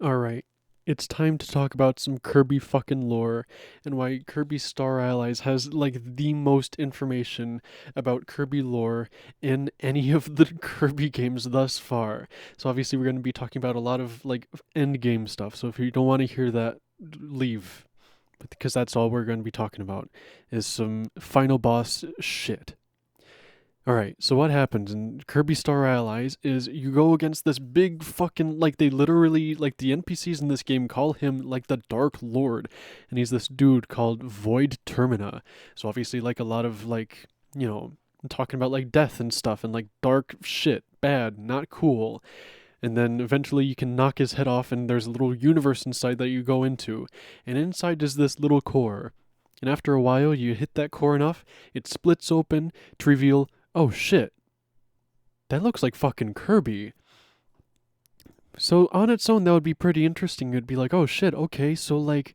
Alright, it's time to talk about some Kirby fucking lore and why Kirby Star Allies has like the most information about Kirby lore in any of the Kirby games thus far. So obviously we're going to be talking about a lot of like end game stuff. So if you don't want to hear that, leave. Because that's all we're going to be talking about is some final boss shit. Alright, so what happens in Kirby Star Allies is you go against this big fucking, like, they literally, like, the NPCs in this game call him, like, the Dark Lord, and he's this dude called Void Termina. So obviously, like, a lot of, like, I'm talking about, like, death and stuff, and, like, dark shit, bad, not cool. And then eventually you can knock his head off, and there's a little universe inside that you go into, and inside is this little core. And after a while, you hit that core enough, it splits open to reveal, oh shit, that looks like fucking Kirby. So on its own, that would be pretty interesting. It'd be like, oh shit, okay, so like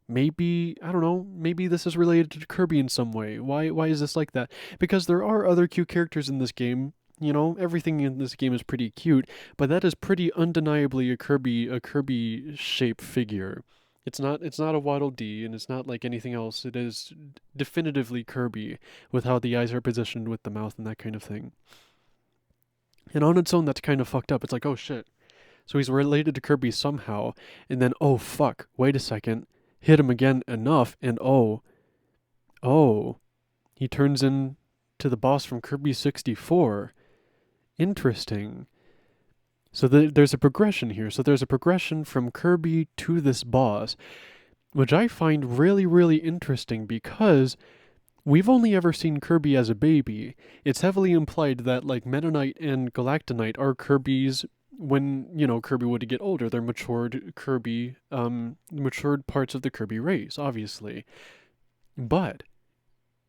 maybe I don't know, maybe this is related to Kirby in some way. Why is this like that? Because there are other cute characters in this game. Everything in this game is pretty cute, but that is pretty undeniably a Kirby shape figure. It's not a Waddle Dee, and it's not like anything else. It is definitively Kirby with how the eyes are positioned with the mouth and that kind of thing. And on its own, that's kind of fucked up. It's like, oh shit. So he's related to Kirby somehow, and then, oh fuck, wait a second. Hit him again enough, and oh, he turns into the boss from Kirby 64. Interesting. So there's a progression here. So there's a progression from Kirby to this boss, which I find really, really interesting because we've only ever seen Kirby as a baby. It's heavily implied that like Meta Knight and Galacta Knight are Kirby's when, Kirby would get older. They're matured parts of the Kirby race, obviously. But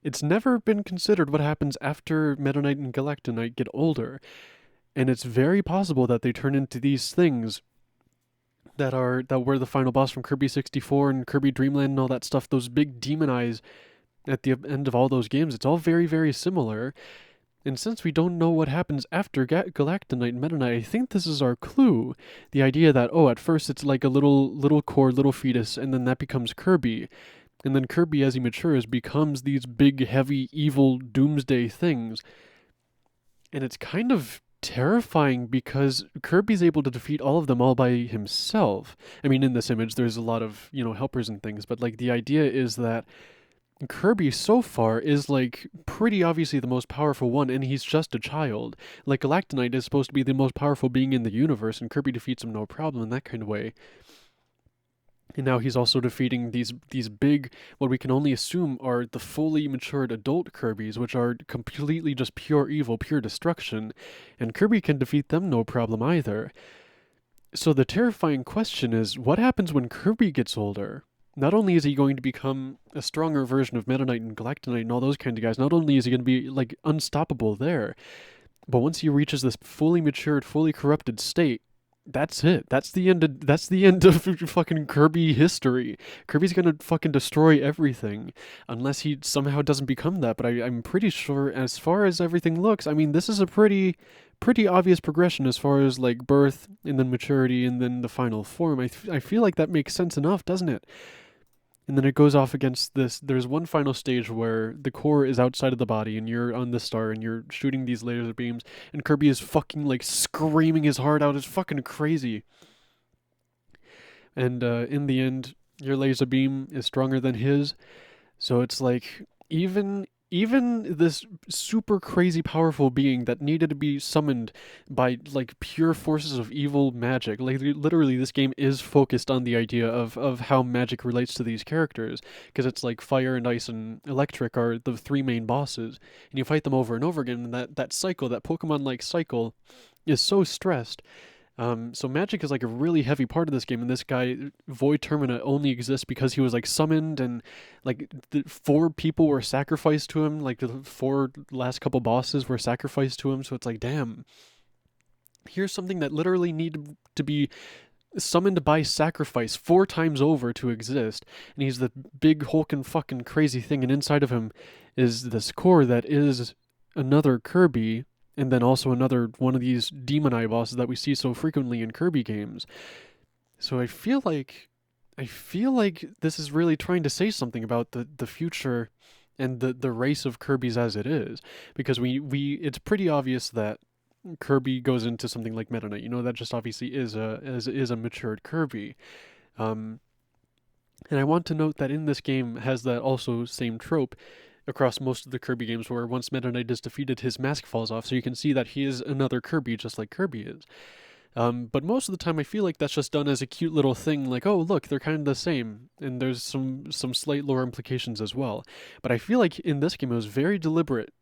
it's never been considered what happens after Meta Knight and Galacta Knight get older. And it's very possible that they turn into these things that were the final boss from Kirby 64 and Kirby Dreamland and all that stuff, those big demon eyes at the end of all those games. It's all very, very similar. And since we don't know what happens after Galacta Knight and Meta Knight, I think this is our clue. The idea that, oh, at first it's like a little core, little fetus, and then that becomes Kirby. And then Kirby, as he matures, becomes these big, heavy, evil, doomsday things. And it's kind of terrifying because Kirby's able to defeat all of them all by himself. I mean, in this image, there's a lot of, helpers and things, but like the idea is that Kirby so far is like pretty obviously the most powerful one, and he's just a child. Like Galacta Knight is supposed to be the most powerful being in the universe, and Kirby defeats him no problem in that kind of way. And now he's also defeating these big, what we can only assume are the fully matured adult Kirbys, which are completely just pure evil, pure destruction. And Kirby can defeat them no problem either. So the terrifying question is, what happens when Kirby gets older? Not only is he going to become a stronger version of Meta Knight and Galacta Knight and all those kind of guys, not only is he going to be like unstoppable there, but once he reaches this fully matured, fully corrupted state, that's it. That's the end of fucking Kirby history. Kirby's gonna fucking destroy everything, unless he somehow doesn't become that. But I'm pretty sure, as far as everything looks, I mean, this is a pretty obvious progression as far as like birth and then maturity and then the final form. I feel like that makes sense enough, doesn't it? And then it goes off against this. There's one final stage where the core is outside of the body, and you're on the star, and you're shooting these laser beams, and Kirby is fucking like screaming his heart out. It's fucking crazy. And in the end, your laser beam is stronger than his. So it's like even this super crazy powerful being that needed to be summoned by like pure forces of evil magic. Like literally this game is focused on the idea of how magic relates to these characters, because it's like fire and ice and electric are the three main bosses, and you fight them over and over again, and that cycle, that Pokemon like cycle, is so stressed. So magic is like a really heavy part of this game, and this guy Void Termina only exists because he was like summoned, and like the four people were sacrificed to him. Like the four last couple bosses were sacrificed to him. So it's like, damn, here's something that literally needed to be summoned by sacrifice four times over to exist, and he's the big hulking fucking crazy thing, and inside of him is this core that is another Kirby, and then also another one of these demon eye bosses that we see so frequently in Kirby games. So I feel like this is really trying to say something about the future and the race of Kirby's as it is, because we it's pretty obvious that Kirby goes into something like Meta Knight. You know, that just obviously is a matured Kirby. Um, and I want to note that in this game has that also same trope across most of the Kirby games, where once Meta Knight is defeated, his mask falls off, so you can see that he is another Kirby, just like Kirby is. But most of the time, I feel like that's just done as a cute little thing, like, oh, look, they're kind of the same, and there's some slight lore implications as well. But I feel like in this game, it was very deliberate,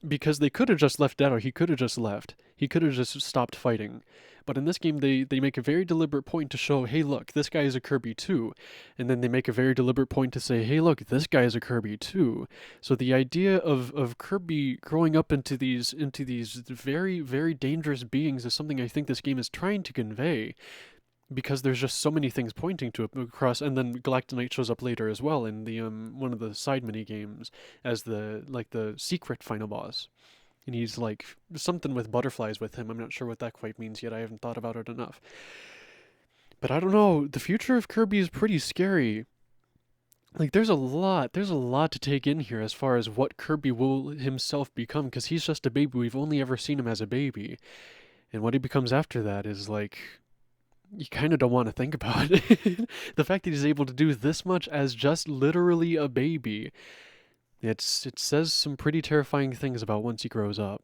because they could have just left Dead, or he could have just left. He could have just stopped fighting. But in this game, they make a very deliberate point to show, hey, look, this guy is a Kirby too. And then they make a very deliberate point to say, hey, look, this guy is a Kirby too. So the idea of Kirby growing up into these very, very dangerous beings is something I think this game is trying to convey, because there's just so many things pointing to it across. And then Galacta Knight shows up later as well in the one of the side mini games as the secret final boss, and he's like something with butterflies with him. I'm not sure what that quite means yet. I haven't thought about it enough. But I don't know. The future of Kirby is pretty scary. Like there's a lot to take in here as far as what Kirby will himself become, because he's just a baby. We've only ever seen him as a baby, and what he becomes after that is like you kind of don't want to think about it. The fact that he's able to do this much as just literally a baby, it says some pretty terrifying things about once he grows up.